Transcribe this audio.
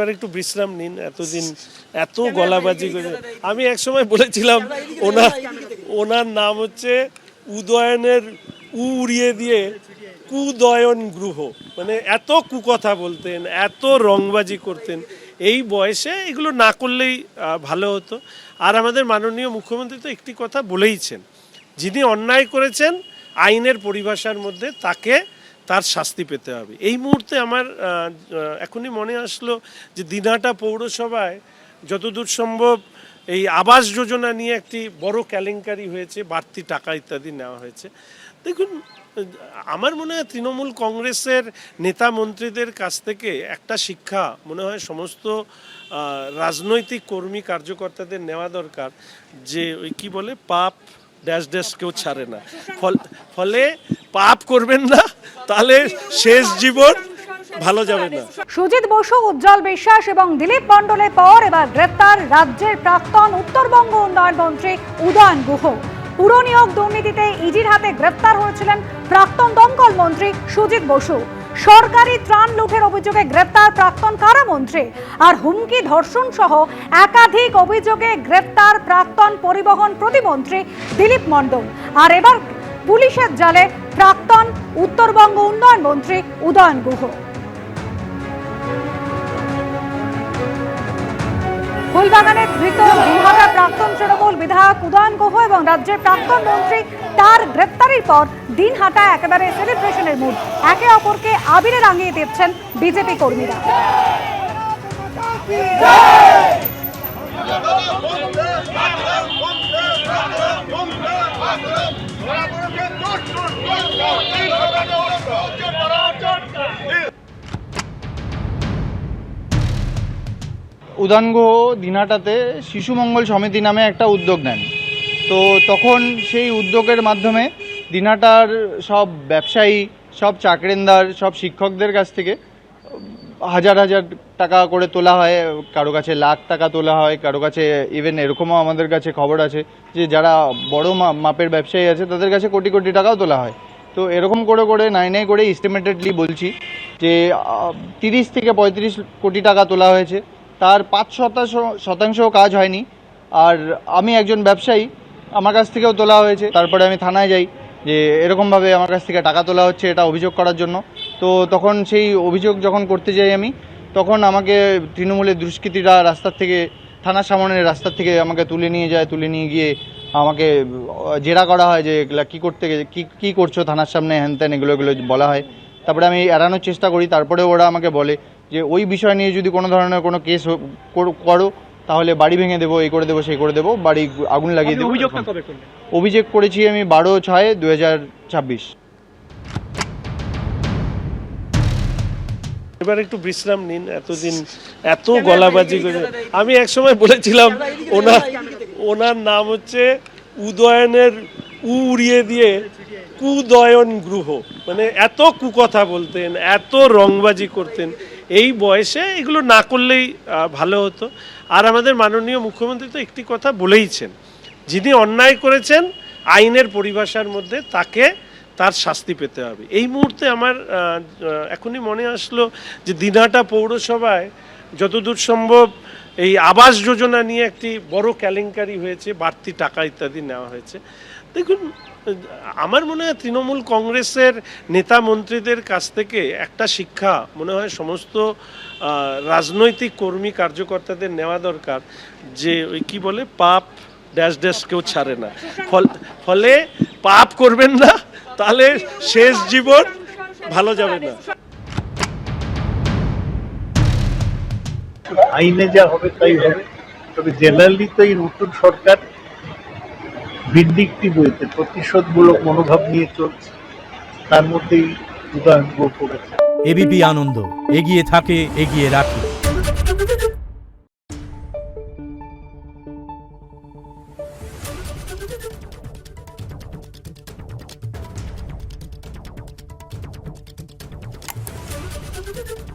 এবার একটু বিশ্রাম নিন, এতদিন এত গলাবাজি করে। আমি একসময় বলেছিলাম ওনার নাম হচ্ছে উদয়নের উড়িয়ে দিয়ে কুদয়ন গ্রহ, মানে এত কুকথা বলতেন, এত রংবাজি করতেন। এই বয়সে এগুলো না করলেই ভালো হতো। আর আমাদের মাননীয় মুখ্যমন্ত্রী তো একটি কথা বলেইছেন, যিনি অন্যায় করেছেন আইনের পরিভাষার মধ্যে তাকে তার শাস্তি পেতে হবে। এই মুহূর্তে আমার এখনই মনে আসলো যে দিনহাটা পৌরসভায় যতদূর সম্ভব এই আবাস যোজনা নিয়ে একটি বড় কেলেঙ্কারি হয়েছে, বাড়তি টাকা ইত্যাদি নেওয়া হয়েছে। দেখুন, আমার মনে হয় তৃণমূল কংগ্রেসের নেতা মন্ত্রীদের কাছ থেকে একটা শিক্ষা মনে হয় সমস্ত রাজনৈতিক কর্মী কার্যকর্তাদের নেওয়া দরকার, যে ওই কী বলে, পাপ ড্যাশ ড্যাশ কেউ ছাড়ে না। ফলে পাপ করবেন না, তাহলে শেষ জীবন ভালো যাবে না। সুজিত বসু, উজ্জ্বল বিশ্বাস এবং দিলীপ মণ্ডলের পর এবার গ্রেপ্তার রাজ্যের প্রাক্তন উত্তরবঙ্গ উন্নয়ন মন্ত্রী উদয়ন গুহ। পুর নিয়োগ দুর্নীতিতে ইডির হাতে গ্রেপ্তার হয়েছিলেন প্রাক্তন দমকল মন্ত্রী সুজিত বসু। সরকারি ত্রাণ লুঠের অভিযোগে গ্রেপ্তার প্রাক্তন কারামন্ত্রী। আর হুমকি, ধর্ষণ সহ একাধিক অভিযোগে গ্রেপ্তার প্রাক্তন পরিবহন প্রতিমন্ত্রী দিলীপ মণ্ডল। আর এবার পুলিশের জালে প্রাক্তন উত্তরবঙ্গ উন্নয়ন মন্ত্রী উদয়ন গুহ। ফুলবাগানে ধৃত দিনহাটার প্রাক্তন তৃণমূল বিধায়ক উদয়ন গুহ এবং রাজ্যের প্রাক্তন মন্ত্রী, তার গ্রেপ্তারির পর দিনহাটা একেবারে সেলিব্রেশনের মুড। একে অপরকে আবিরে রাঙিয়ে দিচ্ছেন বিজেপি কর্মীরা। উদয়ন গুহ দিনহাটাতে শিশু মঙ্গল সমিতি নামে একটা উদ্যোগ নেন। তো তখন সেই উদ্যোগের মাধ্যমে দিনহাটার সব ব্যবসায়ী, সব চাকরিন্দার, সব শিক্ষকদের কাছ থেকে হাজার হাজার টাকা করে তোলা হয়। কারো কাছে লাখ টাকা তোলা হয়, কারো কাছে ইভেন এরকমও আমাদের কাছে খবর আছে যে যারা বড় মাপের ব্যবসায়ী আছে তাদের কাছে কোটি কোটি টাকাও তোলা হয়। তো এরকম করে করে নাই করে এস্টিমেটেডলি বলছি যে 30 থেকে 35 কোটি টাকা তোলা হয়েছে। তার 5% কাজ হয়নি। আর আমি একজন ব্যবসায়ী, আমার কাছ থেকেও তোলা হয়েছে। তারপরে আমি থানায় যাই যে এরকমভাবে আমার কাছ থেকে টাকা তোলা হচ্ছে, এটা অভিযোগ করার জন্য। তো তখন সেই অভিযোগ যখন করতে যাই আমি, তখন আমাকে তৃণমূলের দুষ্কৃতীরা রাস্তার থেকে, থানার সামনের রাস্তার থেকে আমাকে তুলে নিয়ে যায়। তুলে নিয়ে গিয়ে আমাকে জেরা করা হয় যে এগুলা কী করতে কী করছো থানার সামনে, হ্যান ত্যান এগুলো বলা হয়। তারপরে আমি এড়ানোর চেষ্টা করি। তারপরে ওরা আমাকে বলে যে ওই বিষয় নিয়ে যদি কোনো ধরনের কোনো কেস করো তাহলে বাড়ি ভেঙে দেবো, এই করে দেবো, সেই করে দেবো, বাড়ি আগুন লাগিয়ে দেবো। অভিযোগ করেছি আমি 12/6/2026। এবার একটু বিশ্রাম নিন, এতদিন এত গলাবাজি করে। আমি একসময় বলেছিলাম ওনার নাম হচ্ছে উদয়নের উড়িয়ে দিয়ে কুদয়ন গ্রহ, মানে এত কুকথা বলতেন, এত রংবাজি করতেন। এই বয়সে এগুলো না করলেই ভালো হতো। আর আমাদের মাননীয় মুখ্যমন্ত্রী তো একটি কথা বলেইছেন, যিনি অন্যায় করেছেন আইনের পরিভাষার মধ্যে তাকে তার শাস্তি পেতে হবে। এই মুহূর্তে আমার এখনই মনে আসলো যে দিনহাটা পৌরসভায় যতদূর সম্ভব এই আবাস যোজনা নিয়ে একটি বড় কেলেঙ্কারি হয়েছে, বাড়তি টাকা ইত্যাদি নেওয়া হয়েছে। দেখুন, আমার মনে হয় তৃণমূল কংগ্রেসের নেতা মন্ত্রীদের কাছ থেকে একটা শিক্ষা মনে হয় সমস্ত রাজনৈতিক কর্মী কার্যকর্তাদের নেওয়া দরকার, যে ওই কী বলে, পাপ ড্যাশ ড্যাশ কেউ ছাড়ে না। ফলে পাপ করবেন না, তাহলে শেষ জীবন ভালো যাবে না। আইনে যা হবে তাই হবে। তবে জেনারেলি তো এই নতুন সরকার ভিন্ডিকটিভ হয়েছে, প্রতিশোধমূলক মনোভাব নিয়ে চলছে, তার মধ্যেই উদয়ন গুহ করেছে। এবিপি আনন্দ, এগিয়ে থাকে, এগিয়ে রাখে। Thank you.